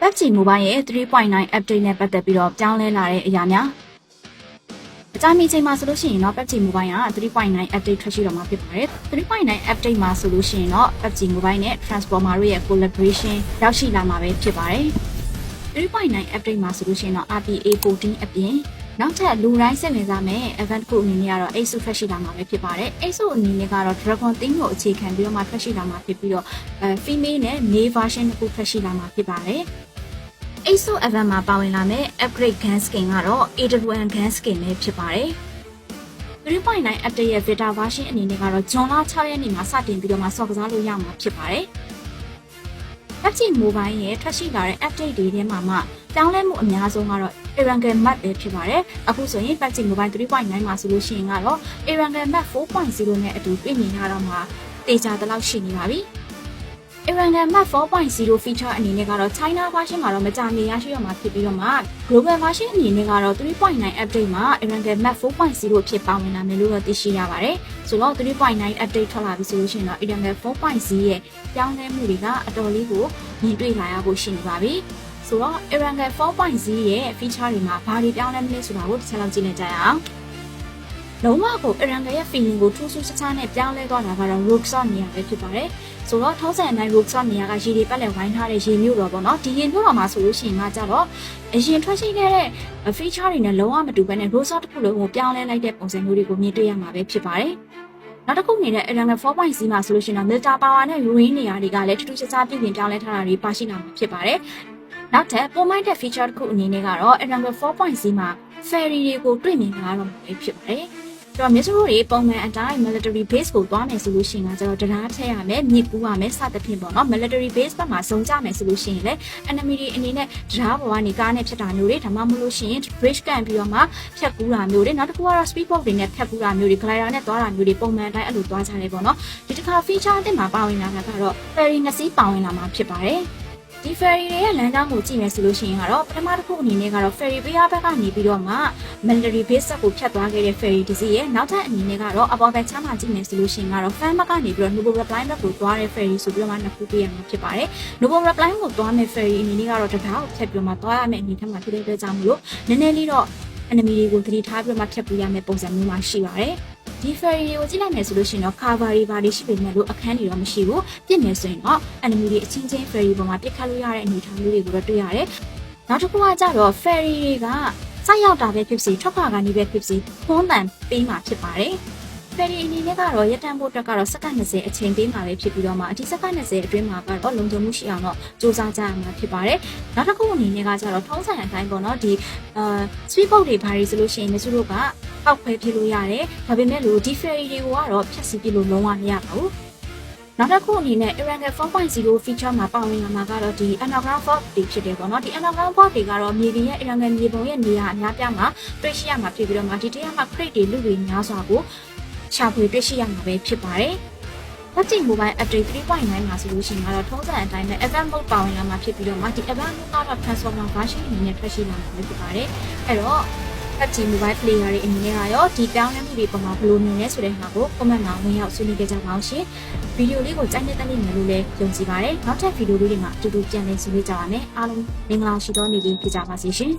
PUBG Mobile ရဲ့ 3.9 update နဲ့ပတ်သက်ပြီးတော့ပြောင်းလဲလာတဲ့အရာများအကြမ်းမြင့်ချိန်မှာဆိုလို့ရှိရင်တော့ PUBG Mobile က 3.9 update ထွက်ရှိတော့မှာဖြစ်ပါတယ် 3.9 update မှာဆိုလို့ရှိရင်တော့ PUBG Mobile နဲ့ Transformer တို့ရဲ့ collaboration ရောက်ရှိလာမှာပဲဖြစ်ပါတယ် 3.9 update မှာဆိုလို့ရှိရင်တော့ RPA 14 အပြင်နောက်ထပ်လူတိုင်းစိတ်ဝင်စားမယ့် event ကိုအနေနဲ့ကတော့ ASO ထွက်ရှိလာမှာပဲဖြစ်ပါတယ် ASO အနေနဲ့ကတော့ Dragon Theme ကိုအခြေခံပြီးတော့မှထွက်ရှိလာမှာဖြစ်ပြီးတော့female နဲ့ male version တစ်ခုထွက်ရှိလာမှာဖြစ်ပါတယ် ASO event မှာပါဝင်လာမယ့် upgrade gun skin ကတော့ AW1 gun skin ပဲဖြစ်ပါတယ် 3.9 update ရဲ့ beta version အနေနဲ့ကတော့ဇွန်လ 6 ရက်နေ့မှာစတင်ပြီးတော့မှဆော့ကစားလို့ရမှာဖြစ်ပါတယ် PUBG Mobile ရဲ့ထွက်ရှိလာတဲ့ update တွေထဲမှာပြောင်းလဲမှုအများဆုံးကတော့ Erangel Map ပဲဖြစ်ပါတယ်အခုဆိုရင် PUBG Mobile 3.9 မှာဆိုလို့ရှိရင်ကတော့ Erangel Map 4.0 နဲ့အတူတွေ့မြင်ရတော့မှာတေချာတလောက်ရှိနေပါပြီ Erangel Map 4.0 feature အနေနဲ့ကတော့ China version မှာတော့မကြာမီရရှိရမှာဖြစ်ပြီးတော့မှ Global version အနေနဲ့ကတော့ 3.9 update မှာ Erangel Map 4.0 ဖြစ်ပါဝင်လာမယ်လို့သိရှိရပါတယ်ဆိုတော့ 3.9 update ထွက်လာပြီဆိုလို့ရှိရင်တော့ Erangel 4.0 ရဲ့ပြောင်းလဲမှုတွေကအတော်လေးကိုမြင်တွေ့လာရဖို့ရှိနေပါပြီဆိုတော့ Erangel 4.0 ရဲ့ feature တွေမှာဘာတွေပြောင်းလဲမလဲဆိုတာကိုတစ်ချက်လောက်ကြည့်လိုက်ကြရအောင်လုံးဝကို Erangel ရဲ့ feeling ကိုထူးထူးခြားခြားနဲ့ပြောင်းလဲသွားတာကတော့ Roxor နေရာပဲဖြစ်ပါတယ်ဆိုတော့ထောက်ဆန်တိုင်း Roxor နေရာကရေတွေပတ်လည်ဝိုင်းထားတဲ့ရေမျိုးတော့ပေါ့နော်ဒီရေမျိုးတော့မှာဆိုလို့ရှိရင်ကကြတော့အရင်ထွက်ရှိခဲ့တဲ့ feature တွေနဲ့လုံးဝမတူဘဲနဲ့ Roxor တစ်ခုလုံးကိုပြောင်းလဲလိုက်တဲ့ပုံစံမျိုးတွေကိုမြင်တွေ့ရမှာပဲဖြစ်ပါတယ်နောက်တစ်ခုနေတဲ့ Erangel 4.0 မှာဆိုလို့ရှိရင်တော့ Meter Power နဲ့ Ruin နေရာတွေကလည်းထူးထူးခြားခြားပြင်ပြောင်းလဲထားတာတွေပါရှိလာမှာဖြစ်ပါတယ်နောက်ထပ်ပုံမှန်တဲ့ feature တစ်ခုအနေနဲ့ကတော့ Erangel 4.0 မှာ ferry တွေကိုတွေ့မြင်လာတော့မှာဖြစ်ပါတယ်ဆိုတော့ Metro တွေပုံမှန်အတိုင်း military base ကိုသွားမယ်ဆိုလို့ရှိရင်ကျတော့တရားထည့်ရမယ်မြစ်ကူးရမယ်စသဖြင့်ပေါ့နော် military base ဘက်မှာစုံကြမယ်ဆိုလို့ရှိရင်လည်း enemy တွေအနေနဲ့တရားပေါ်ကနေကားနဲ့ဖြတ်တာမျိုးတွေဒါမှမဟုတ်လို့ရှိရင် bridge ကန်ပြီးတော့မှဖြတ်ကူးတာမျိုးတွေနောက်တစ်ခုကတော့ speed boat တွေနဲ့ဖြတ်ကူးတာမျိုးတွေ glider နဲ့သွားတာမျိုးတွေပုံမှန်အတိုင်းအဲ့လိုသွားကြတယ်ပေါ့နော်ဒီတစ်ခါ feature အသစ်မှာပါဝင်လာတာကတော့ ferry 2 စီးပါဝင်လာမှာဖြစ်ပါတယ်ဒီ ferry တွေရဲ့လမ်းကြောင်းကိုကြည့်မယ်ဆိုလို့ရှိရင်ကတော့ပထမတစ်ခုအနေနဲ့ကတော့ ferry ပေးရဘက်ကနေပြီးတော့မှ military base ကိုဖြတ်သွားခဲ့တဲ့ ferry တစ်စီးရဲ့နောက်ထပ်အနေနဲ့ကတော့အပေါ်ဘက်ချမ်းမှာကြည့်မယ်ဆိုလို့ရှိရင်ကတော့ fan ဘက်ကနေပြီးတော့ Noble Reply ဘက်ကိုသွားတဲ့ ferry ဆိုပြီးတော့မှနှစ်ခုပေးရမှာဖြစ်ပါတယ် Noble Reply ကိုသွားမယ့် ferry အနေနဲ့ကတော့တကားကိုဖြတ်ပြီးတော့မှသွားရမယ့်အနေနဲ့မှဖြစ်တဲ့အတွက်ကြောင့်မလို့နည်းနည်းလေးတော့ enemy တွေကိုသတိထားပြီးတော့မှဖြတ်ပြရမယ့်ပုံစံမျိုးမှရှိပါတယ်ဒီ ferry ကိုကြည့်လိုက်မယ်ဆိုလို့ရှိရင်တော့ cover တွေဘာတွေရှိပေမဲ့လို့အခန်းတွေတော့မရှိဘူးပြစ်နေဆိုရင်တော့ enemy တွေအချင်းချင်း ferry ပေါ်မှာပြစ်ခတ်လို့ရတဲ့အနေအထားမျိုးတွေကိုတော့တွေ့ရတယ်နောက်တစ်ခုကကြတော့ ferry တွေကစိုက်ရောက်တာပဲဖြစ်စီထွက်ခွာကနေပဲဖြစ်စီဖုံးတန်ပေးမှာဖြစ်ပါတယ်ferry အနေနဲ့ကတော့ရတန်ဖို့အတွက်ကတော့စက္ကန့်20အချိန်ပေးမှာပဲဖြစ်ပြီးတော့မှအဒီစက္ကန့်20အတွင်းမှာကတော့လုံခြုံမှုရှိအောင်တော့စူးစမ်းကြရမှာဖြစ်ပါတယ်နောက်တစ်ခုအနေနဲ့ကကြတော့ထုံးစံအတိုင်းပေါ့နော်ဒီ speed boat တွေဘာတွေဆိုလို့ရှိရင်မစုတို့ကပောက်ခွဲပြလို့ရတယ်ဒါပေမဲ့လို့ဒီ ferry တွေကိုကတော့ဖြတ်စီပြလို့လုံးဝမရပါဘူးနောက်တစ်ခုအနေနဲ့ Erangel 4.0 feature မှာပါဝင်လာမှာကတော့ဒီ underground fort တွေဖြစ်တယ်ပေါ့နော်ဒီ underground fort တွေကတော့မြေပြင်ရဲ့ Erangel မြေပုံရဲ့နေရာအများပြားမှာတွေ့ရှိရမှာဖြစ်ပြီးတော့မှဒီတရားမှာ crate တွေလူတွေများစွာကိုရှာဖွေတွေ့ရှိရမှာပဲဖြစ်ပါတယ်PUBG Mobile Update 3.9 မှာဆိုလို့ရှိရင်တော့ထုံးစံအတိုင်းပဲ event mode ပါဝင်လာမှာဖြစ်ပြီးတော့မှဒီ event mode ကတော့ Transformer version အနေနဲ့ထွက်ရှိလာမှာဖြစ်ပါတယ်အဲ့တော့ PUBG Mobile player တွေအနေနဲ့ကရောဒီပြောင်းလဲမှုတွေပုံမှာဘယ်လိုမြင်လဲဆိုတဲ့ဟာကို comment မှာဝင်ရောက်ဆွေးနွေးကြကြပါအောင်ရှင်ဗီဒီယိုလေးကိုကြိုက်နေတဲ့နေ့မျိုးလို့လည်းယုံကြည်ပါတယ်နောက်ထပ်ဗီဒီယိုလေးတွေမှာအတူတူပြန်လည်ဆွေးနွေးကြပါမယ်အားလုံးမင်္ဂလာရှိသောနေ့လေးဖြစ်ကြပါစေရှင်